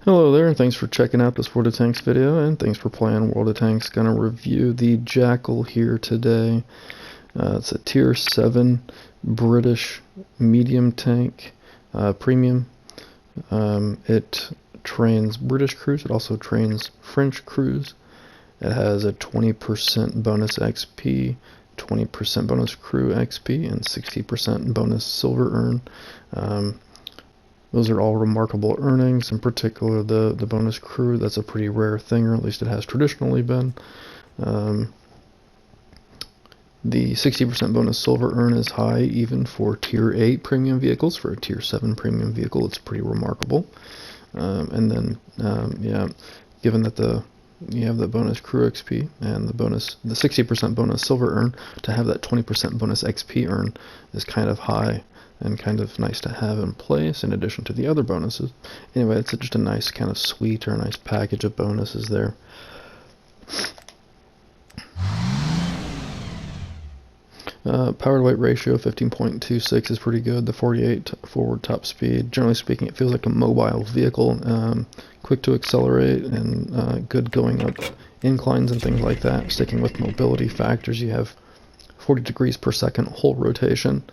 Hello there, thanks for checking out this World of Tanks video, and thanks for playing World of Tanks. Gonna review the Jackal here today. It's a Tier 7 British medium tank, premium. It trains British crews, it also trains French crews. It has a 20% bonus XP, 20% bonus crew XP, and 60% bonus silver earn. Those are all remarkable earnings, in particular the bonus crew. That's a pretty rare thing, or at least it has traditionally been. The 60% bonus silver earn is high even for Tier 8 premium vehicles. For a Tier 7 premium vehicle, it's pretty remarkable. Yeah, given that you have the bonus crew XP and the 60% bonus silver earn, to have that 20% bonus XP earn is kind of high and kind of nice to have in place in addition to the other bonuses. Anyway, it's just a nice kind of suite or a nice package of bonuses there. Power to weight ratio 15.26 is pretty good. The 48 forward top speed, generally speaking, it feels like a mobile vehicle. Quick to accelerate and good going up inclines and things like that. Sticking with mobility factors, you have 40 degrees per second whole rotation.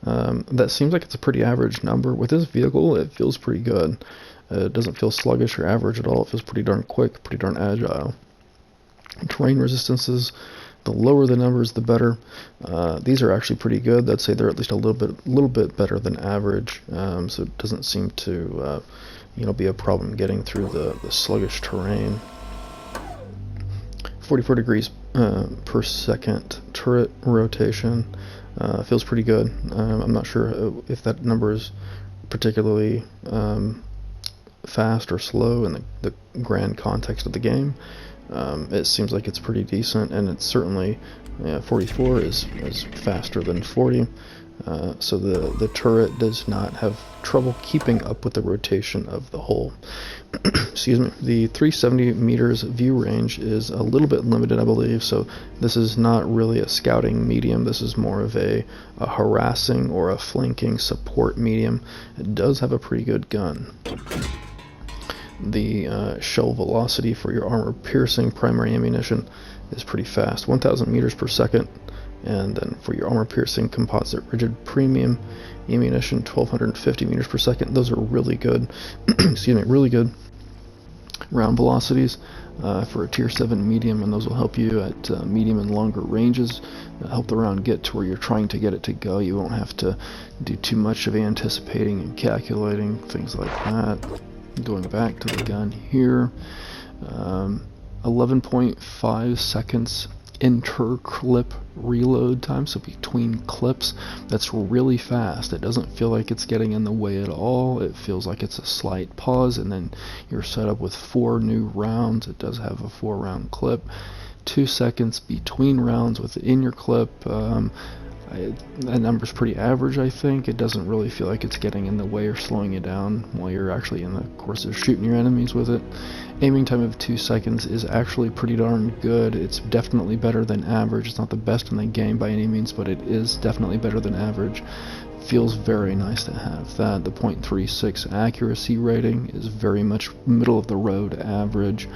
That seems like it's a pretty average number. With this vehicle, it feels pretty good. It doesn't feel sluggish or average at all. It feels pretty darn quick, pretty darn agile. Terrain resistances, the lower the numbers, the better. These are actually pretty good. I'd say they're at least a little bit better than average. So it doesn't seem to be a problem getting through the sluggish terrain. 44 degrees per second turret rotation feels pretty good. I'm not sure if that number is particularly fast or slow in the grand context of the game. It seems like it's pretty decent, and it's certainly 44 is faster than 40. So the turret does not have trouble keeping up with the rotation of the hull. Excuse me. The 370 meters view range is a little bit limited, I believe, so this is not really a scouting medium. This is more of a harassing or a flanking support medium. It does have a pretty good gun. The shell velocity for your armor-piercing primary ammunition is pretty fast, 1,000 meters per second. And then for your armor-piercing composite rigid premium ammunition, 1,250 meters per second. Those are really good. Excuse me, really good round velocities for a Tier 7 medium, and those will help you at medium and longer ranges. Help the round get to where you're trying to get it to go. You won't have to do too much of anticipating and calculating, things like that. Going back to the gun here, 11.5 seconds inter-clip reload time, so between clips. That's really fast. It doesn't feel like it's getting in the way at all. It feels like it's a slight pause, and then you're set up with 4 new rounds. It does have a 4-round clip. 2 seconds between rounds within your clip. That number's pretty average, I think. It doesn't really feel like it's getting in the way or slowing you down while you're actually in the course of shooting your enemies with it. Aiming time of 2 seconds is actually pretty darn good. It's definitely better than average. It's not the best in the game by any means, but it is definitely better than average. Feels very nice to have that. The .36 accuracy rating is very much middle of the road average.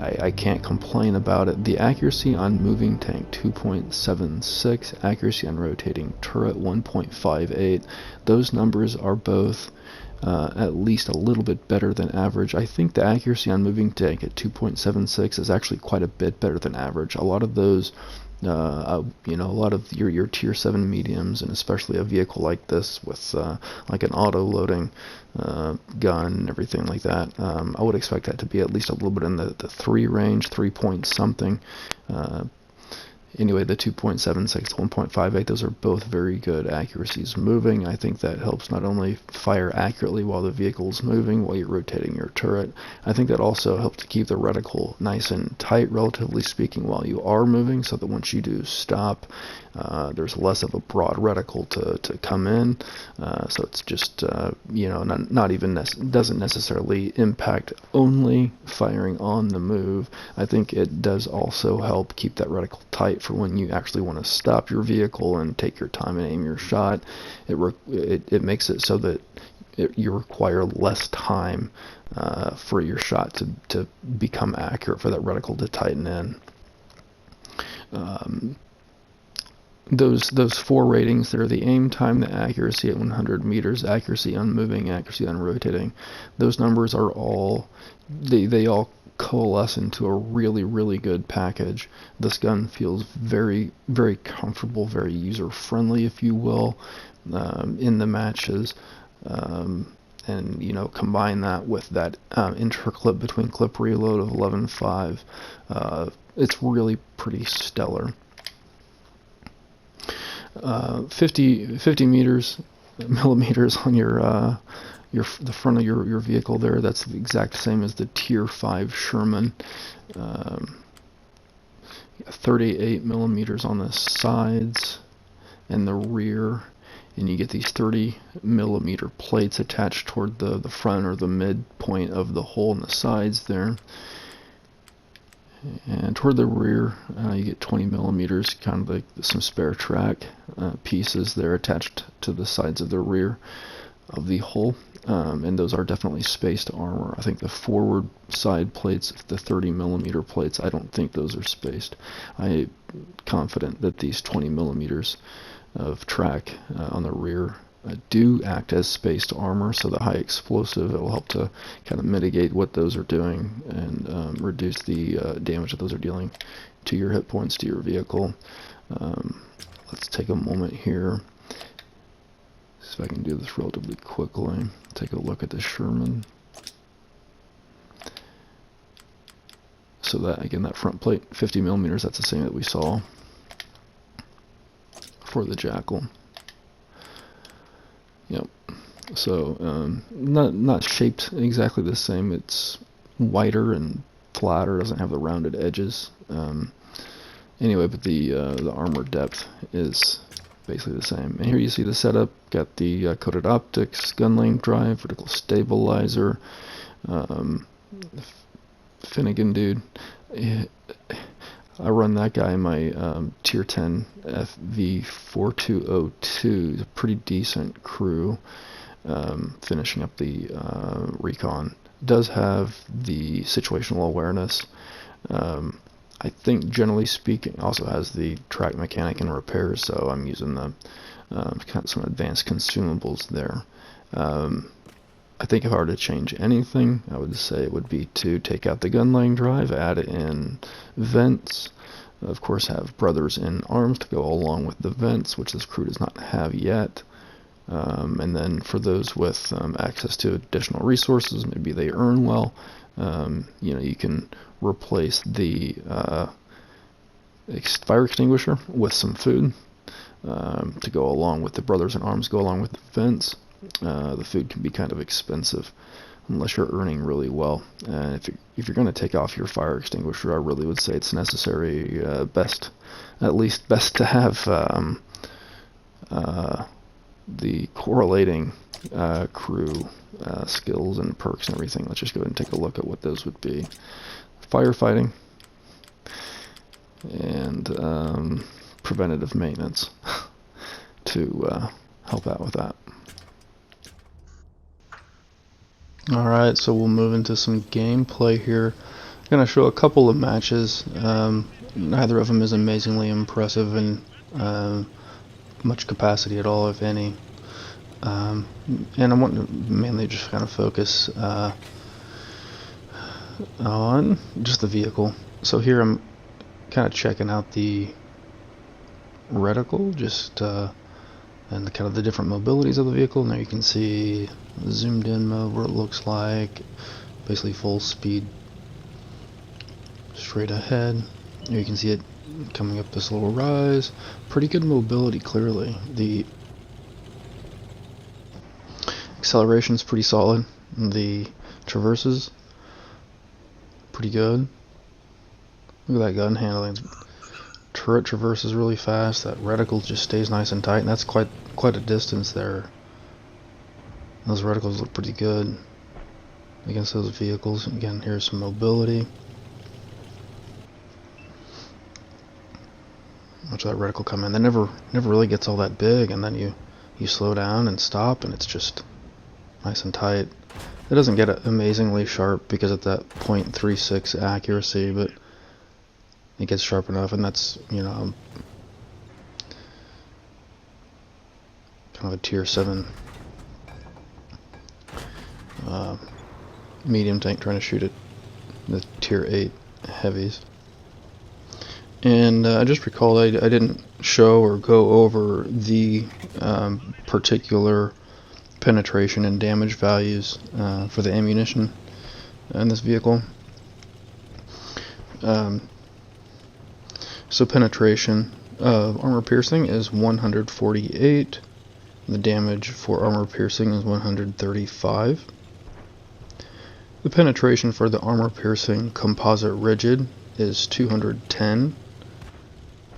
I can't complain about it. The accuracy on moving tank 2.76, accuracy on rotating turret 1.58. Those numbers are both at least a little bit better than average. I think the accuracy on moving tank at 2.76 is actually quite a bit better than average. A lot of those a lot of your Tier 7 mediums, and especially a vehicle like this with like an auto-loading gun and everything like that, I would expect that to be at least a little bit in the 3 range, 3 point something. Anyway, the 2.76 to 1.58, those are both very good accuracies moving. I think that helps not only fire accurately while the vehicle's moving, while you're rotating your turret. I think that also helps to keep the reticle nice and tight, relatively speaking, while you are moving, so that once you do stop, there's less of a broad reticle to come in. So it's just, not even doesn't necessarily impact only firing on the move. I think it does also help keep that reticle tight for when you actually want to stop your vehicle and take your time and aim your shot. It makes it so that you require less time for your shot to become accurate, for that reticle to tighten in. Those four ratings there, the aim time, the accuracy at 100 meters, accuracy on moving, accuracy on rotating, those numbers are all, they all coalesce into a really good package. This gun feels very comfortable, very user friendly, if you will, in the matches. And you know, combine that with that interclip between clip reload of 11.5, it's really pretty stellar. 50 millimeters on the front of your vehicle there. That's the exact same as the Tier 5 Sherman. 38 millimeters on the sides and the rear, and you get these 30 millimeter plates attached toward the front or the midpoint of the hole in the sides there. And toward the rear, you get 20 millimeters, kind of like some spare track pieces there attached to the sides of the rear of the hull. And those are definitely spaced armor. I think the forward side plates, the 30 millimeter plates, I don't think those are spaced. I'm confident that these 20 millimeters of track on the rear do act as spaced armor, so the high explosive, it will help to kind of mitigate what those are doing and reduce the damage that those are dealing to your hit points, to your vehicle. Let's take a moment here, see if I can do this relatively quickly. Take a look at the Sherman. So that, again, that front plate, 50 millimeters, that's the same that we saw for the Jackal. Yep. So not shaped exactly the same. It's wider and flatter. Doesn't have the rounded edges. Anyway, but the armor depth is basically the same. And here you see the setup. Got the coated optics, gun length drive, vertical stabilizer. Finnegan dude. I run that guy in my Tier 10 FV4202. It's a pretty decent crew, finishing up the recon. It does have the situational awareness. I think, generally speaking, also has the track mechanic and repair, so I'm using the kind of some advanced consumables there. I think if I were to change anything, I would say it would be to take out the gun laying drive, add in vents, of course have brothers in arms to go along with the vents, which this crew does not have yet. And then for those with access to additional resources, maybe they earn well, you know, you can replace the fire extinguisher with some food to go along with the brothers in arms, go along with the vents. The food can be kind of expensive unless you're earning really well. And if you're going to take off your fire extinguisher, I really would say it's necessary, best to have the correlating crew skills and perks and everything. Let's just go ahead and take a look at what those would be. Firefighting and preventative maintenance to help out with that. Alright, so we'll move into some gameplay here. I'm going to show a couple of matches. Neither of them is amazingly impressive in much capacity at all, if any. And I want to mainly just kind of focus on just the vehicle. So here I'm kind of checking out the reticle, just and the kind of the different mobilities of the vehicle. Now you can see the zoomed in mode, what it looks like, basically full speed straight ahead. Here you can see it coming up this little rise. Pretty good mobility, clearly. The acceleration's pretty solid. The traverses, pretty good. Look at that gun handling. Turret traverses really fast. That reticle just stays nice and tight, and that's quite a distance there. Those reticles look pretty good against those vehicles. Again, here's some mobility. Watch that reticle come in. That never really gets all that big, and then you slow down and stop, and it's just nice and tight. It doesn't get amazingly sharp because of that .36 accuracy, but it gets sharp enough, and that's, you know, kind of a tier 7 medium tank trying to shoot at the tier 8 heavies. And I just recalled I didn't show or go over the particular penetration and damage values for the ammunition in this vehicle. So penetration of armor piercing is 148. The damage for armor piercing is 135. The penetration for the armor piercing composite rigid is 210.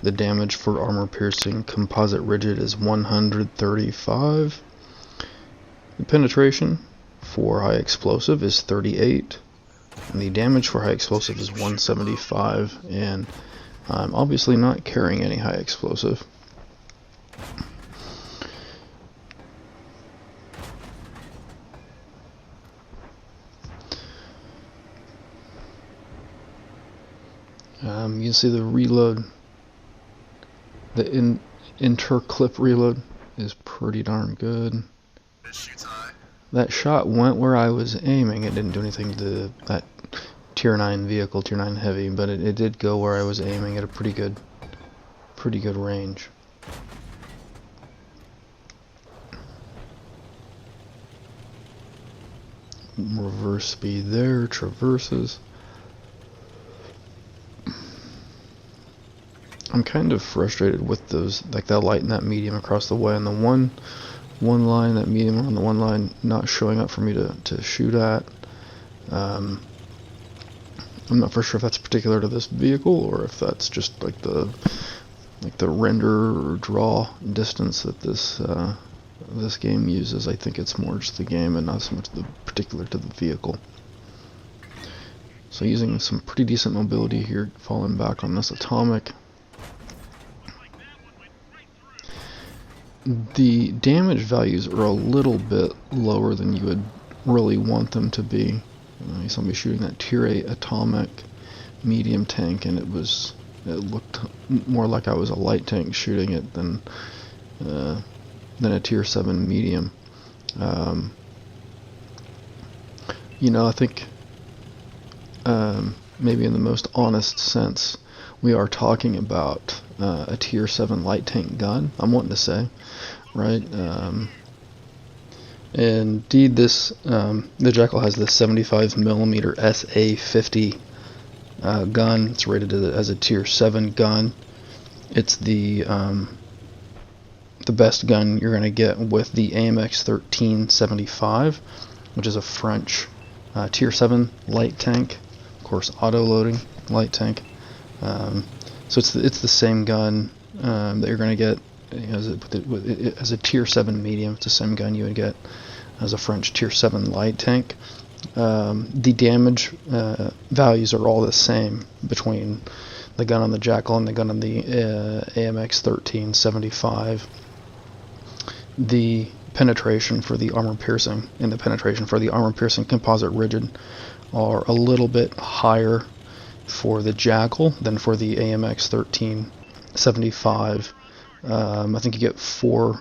The damage for armor piercing composite rigid is 135. The penetration for high explosive is 38. And the damage for high explosive is 175. And I'm obviously not carrying any high explosive. You can see the reload, the inter-clip reload is pretty darn good. That shot went where I was aiming. It didn't do anything to that tier 9 vehicle, tier 9 heavy, but it did go where I was aiming at a pretty good range. Reverse speed there, traverses. I'm kind of frustrated with those, like that light and that medium across the way, and the one line, that medium on the one line, not showing up for me to shoot at. I'm not for sure if that's particular to this vehicle or if that's just like the render or draw distance that this game uses. I think it's more just the game and not so much the particular to the vehicle. So using some pretty decent mobility here, falling back on this atomic. The damage values are a little bit lower than you would really want them to be. You saw me shooting that tier 8 atomic medium tank, and it looked more like I was a light tank shooting it than a tier 7 medium. You know, I think maybe in the most honest sense, we are talking about a tier 7 light tank gun, I'm wanting to say, right? Indeed, this the Jackal has this 75mm SA50 gun. It's rated as a tier 7 gun. It's the best gun you're going to get with the AMX 1375, which is a French tier 7 light tank, of course auto-loading light tank. So it's the same gun that you're going to get as a tier 7 medium. It's the same gun you would get as a French tier 7 light tank. The damage values are all the same between the gun on the Jackal and the gun on the AMX 1375. The penetration for the armor piercing and the penetration for the armor piercing composite rigid are a little bit higher for the Jackal than for the AMX 1375. I think you get 4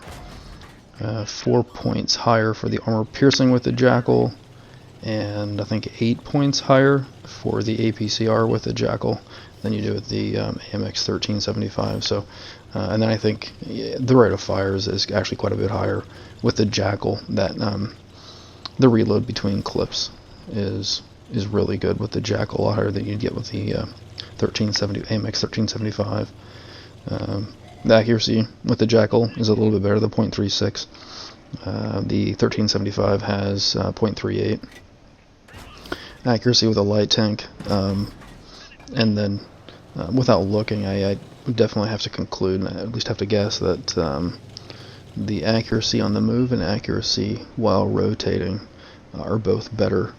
points higher for the armor piercing with the Jackal, and I think 8 points higher for the APCR with the Jackal than you do with the AMX 1375. So, and then I think the rate of fire is actually quite a bit higher with the Jackal. That the reload between clips is really good with the Jackal, a lot higher than you'd get with the AMX 1375. The accuracy with the Jackal is a little bit better, the .36. The 1375 has .38. Accuracy with a light tank, and then without looking, I would definitely have to conclude, and at least have to guess, that the accuracy on the move and accuracy while rotating are both better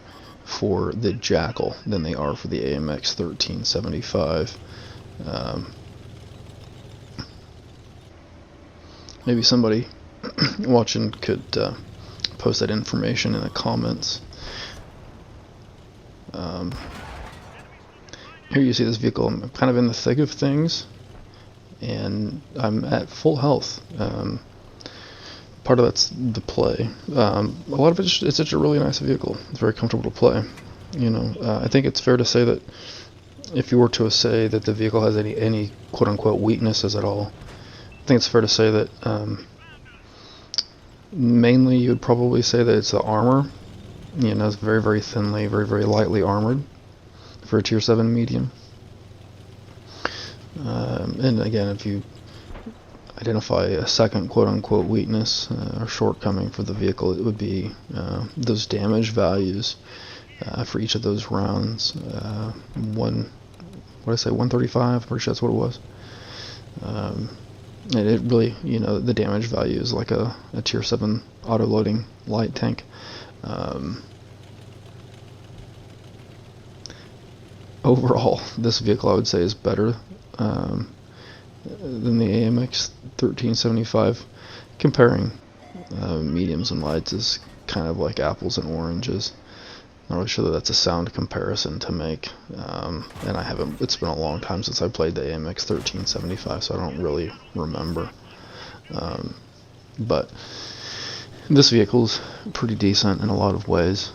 for the Jackal than they are for the AMX 1375. Maybe somebody watching could post that information in the comments. Here you see this vehicle. I'm kind of in the thick of things, and I'm at full health. Part of that's the play. A lot of it's just a really nice vehicle. It's very comfortable to play. You know, I think it's fair to say that if you were to say that the vehicle has any quote-unquote weaknesses at all, I think it's fair to say that mainly you would probably say that it's the armor. You know, it's very, very thinly, very, very lightly armored for a tier 7 medium. And again, if you identify a second quote-unquote weakness or shortcoming for the vehicle, it would be those damage values for each of those rounds. What did I say, 135? Pretty sure that's what it was. And it really, you know, the damage value is like a tier 7 auto-loading light tank. Overall, this vehicle I would say is better than the AMX 1375. Comparing mediums and lights is kind of like apples and oranges. Not really sure that that's a sound comparison to make, and I haven't. It's been a long time since I played the AMX 1375, so I don't really remember. But this vehicle's pretty decent in a lot of ways.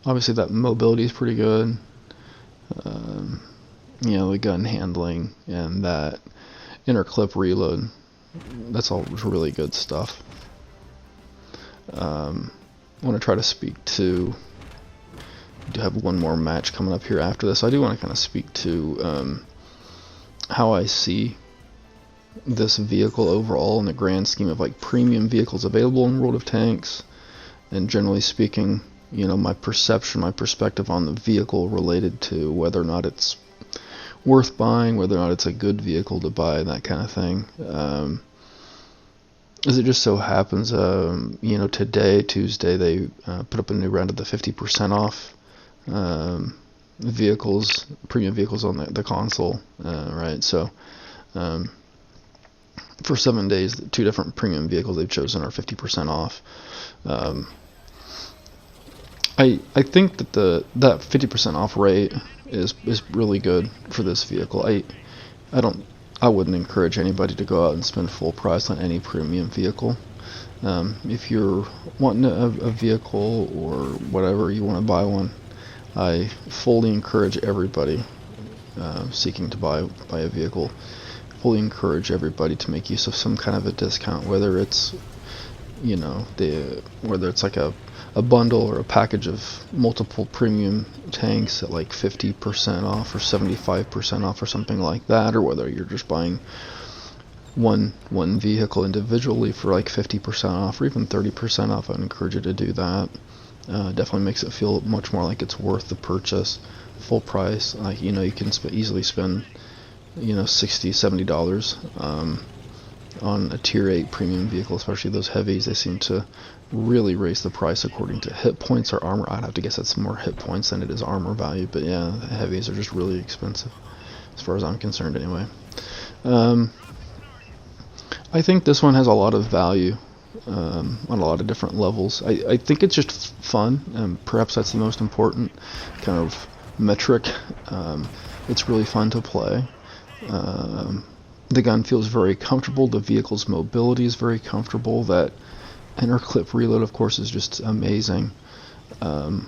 Obviously, that mobility is pretty good. You know, the gun handling and that inner clip reload. That's all really good stuff. I want to try to speak to. I do have one more match coming up here after this. I do want to kind of speak to how I see this vehicle overall in the grand scheme of like premium vehicles available in World of Tanks, and generally speaking, you know, my perception, my perspective on the vehicle related to whether or not it's worth buying, whether or not it's a good vehicle to buy, that kind of thing. As it just so happens, you know, today, Tuesday, they put up a new round of the 50% off vehicles, premium vehicles on the console, right? So for 7 days, the 2 different premium vehicles they've chosen are 50% off. I think that that 50% off rate is really good for this vehicle. I wouldn't encourage anybody to go out and spend full price on any premium vehicle. If you're wanting a vehicle or whatever, you want to buy one, I fully encourage everybody seeking to buy a vehicle, fully encourage everybody to make use of some kind of a discount, whether it's, you know, whether it's like a bundle or a package of multiple premium tanks at like 50% off or 75% off or something like that, or whether you're just buying one vehicle individually for like 50% off or even 30% off. I'd encourage you to do that. Definitely makes it feel much more like it's worth the purchase. Full price, like, you know, you can easily spend, you know, $60-$70 on a tier 8 premium vehicle, especially those heavies. They seem to really raise the price according to hit points or armor. I'd have to guess that's more hit points than it is armor value, but yeah, the heavies are just really expensive as far as I'm concerned anyway. I think this one has a lot of value on a lot of different levels. I think it's just fun, and perhaps that's the most important kind of metric. It's really fun to play. The gun feels very comfortable. The vehicle's mobility is very comfortable. That inner clip reload, of course, is just amazing. You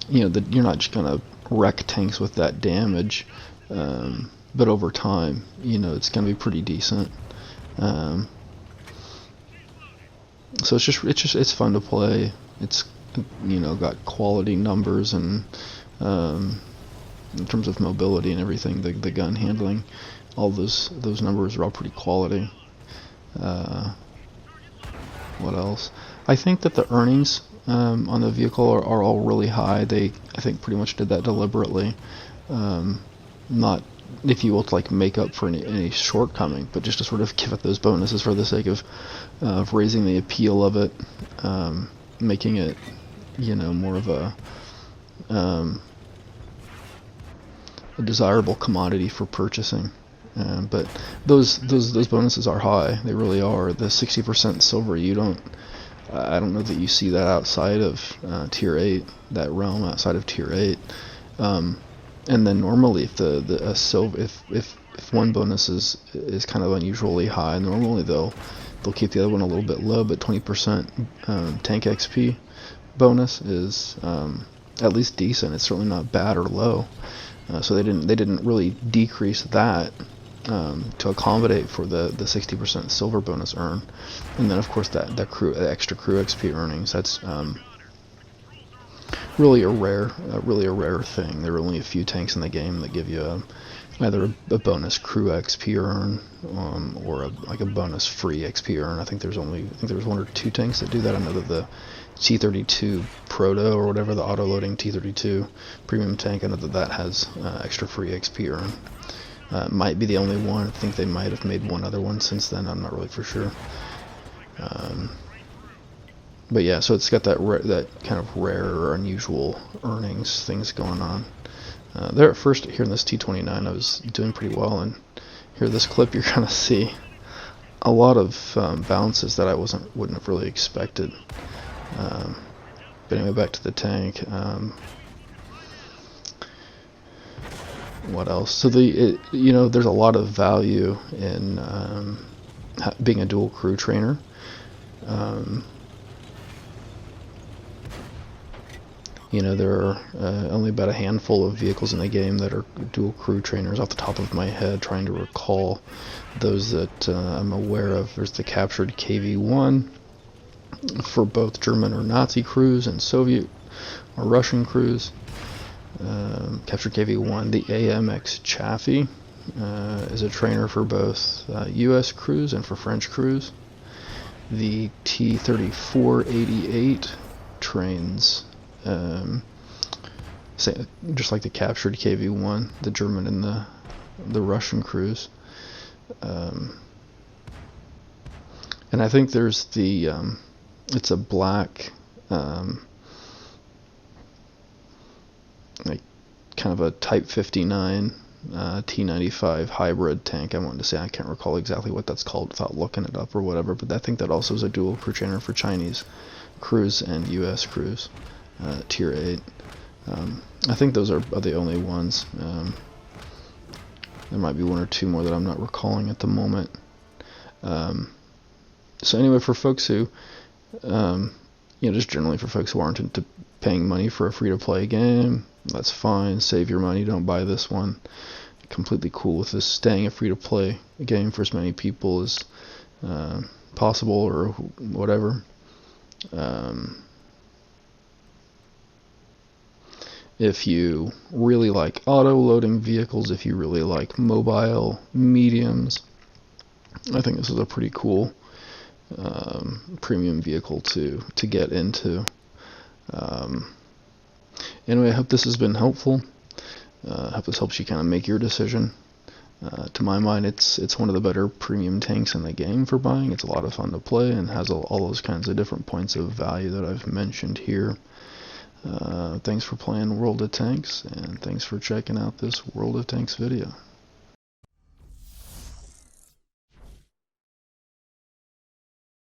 know, you're not just gonna wreck tanks with that damage, but over time, you know, it's gonna be pretty decent. So it's fun to play. It's, you know, got quality numbers, and in terms of mobility and everything, the gun handling, all those numbers are all pretty quality. What else? I think that the earnings on the vehicle are all really high. They, I think, pretty much did that deliberately. Not, if you will, to like make up for any shortcoming, but just to sort of give it those bonuses for the sake of raising the appeal of it, making it, you know, more of a desirable commodity for purchasing. But those bonuses are high. They really are. The 60% silver, I don't know that you see that outside of tier 8, that realm outside of tier 8. And then normally if one bonus is kind of unusually high, normally they'll keep the other one a little bit low, but 20% tank XP bonus is at least decent. It's certainly not bad or low. So they didn't really decrease that to accommodate for the 60% silver bonus earn. And then of course that extra crew XP earnings, that's really a rare thing. There are only a few tanks in the game that give you either a bonus crew XP earn or like a bonus free XP earn. I think there's one or two tanks that do that. I know that the T32 Proto or whatever, the auto-loading T32 premium tank, I know that has extra free XP earn. Might be the only one. I think they might have made one other one since then. I'm not really for sure. But yeah, so it's got that kind of rare or unusual earnings things going on. There at first, here in this T29, I was doing pretty well, and here this clip, you're gonna see a lot of bounces that I wouldn't have really expected. But anyway, back to the tank. What else? So there's a lot of value in being a dual crew trainer. There are only about a handful of vehicles in the game that are dual crew trainers off the top of my head, trying to recall those that I'm aware of. There's the captured KV-1 for both German or Nazi crews and Soviet or Russian crews. Captured KV-1. The AMX Chaffee is a trainer for both US crews and for French crews. The T-3488 trains just like the captured KV-1, the German and the Russian crews. And I think there's the it's a black like kind of a Type 59 T95 hybrid tank. I wanted to say, I can't recall exactly what that's called without looking it up or whatever, but I think that also is a dual crew trainer for Chinese crews and US crews, tier 8. I think those are the only ones. There might be one or two more that I'm not recalling at the moment. So anyway, for folks who just generally for folks who aren't into paying money for a free-to-play game, that's fine. Save your money, don't buy this one. Completely cool with this staying a free-to-play game for as many people as possible or whatever. If you really like auto-loading vehicles, if you really like mobile mediums, I think this is a pretty cool premium vehicle to get into. Anyway, I hope this has been helpful. I hope this helps you kind of make your decision. To my mind, it's one of the better premium tanks in the game for buying. It's a lot of fun to play and has all those kinds of different points of value that I've mentioned here. Thanks for playing World of Tanks, and thanks for checking out this World of Tanks video.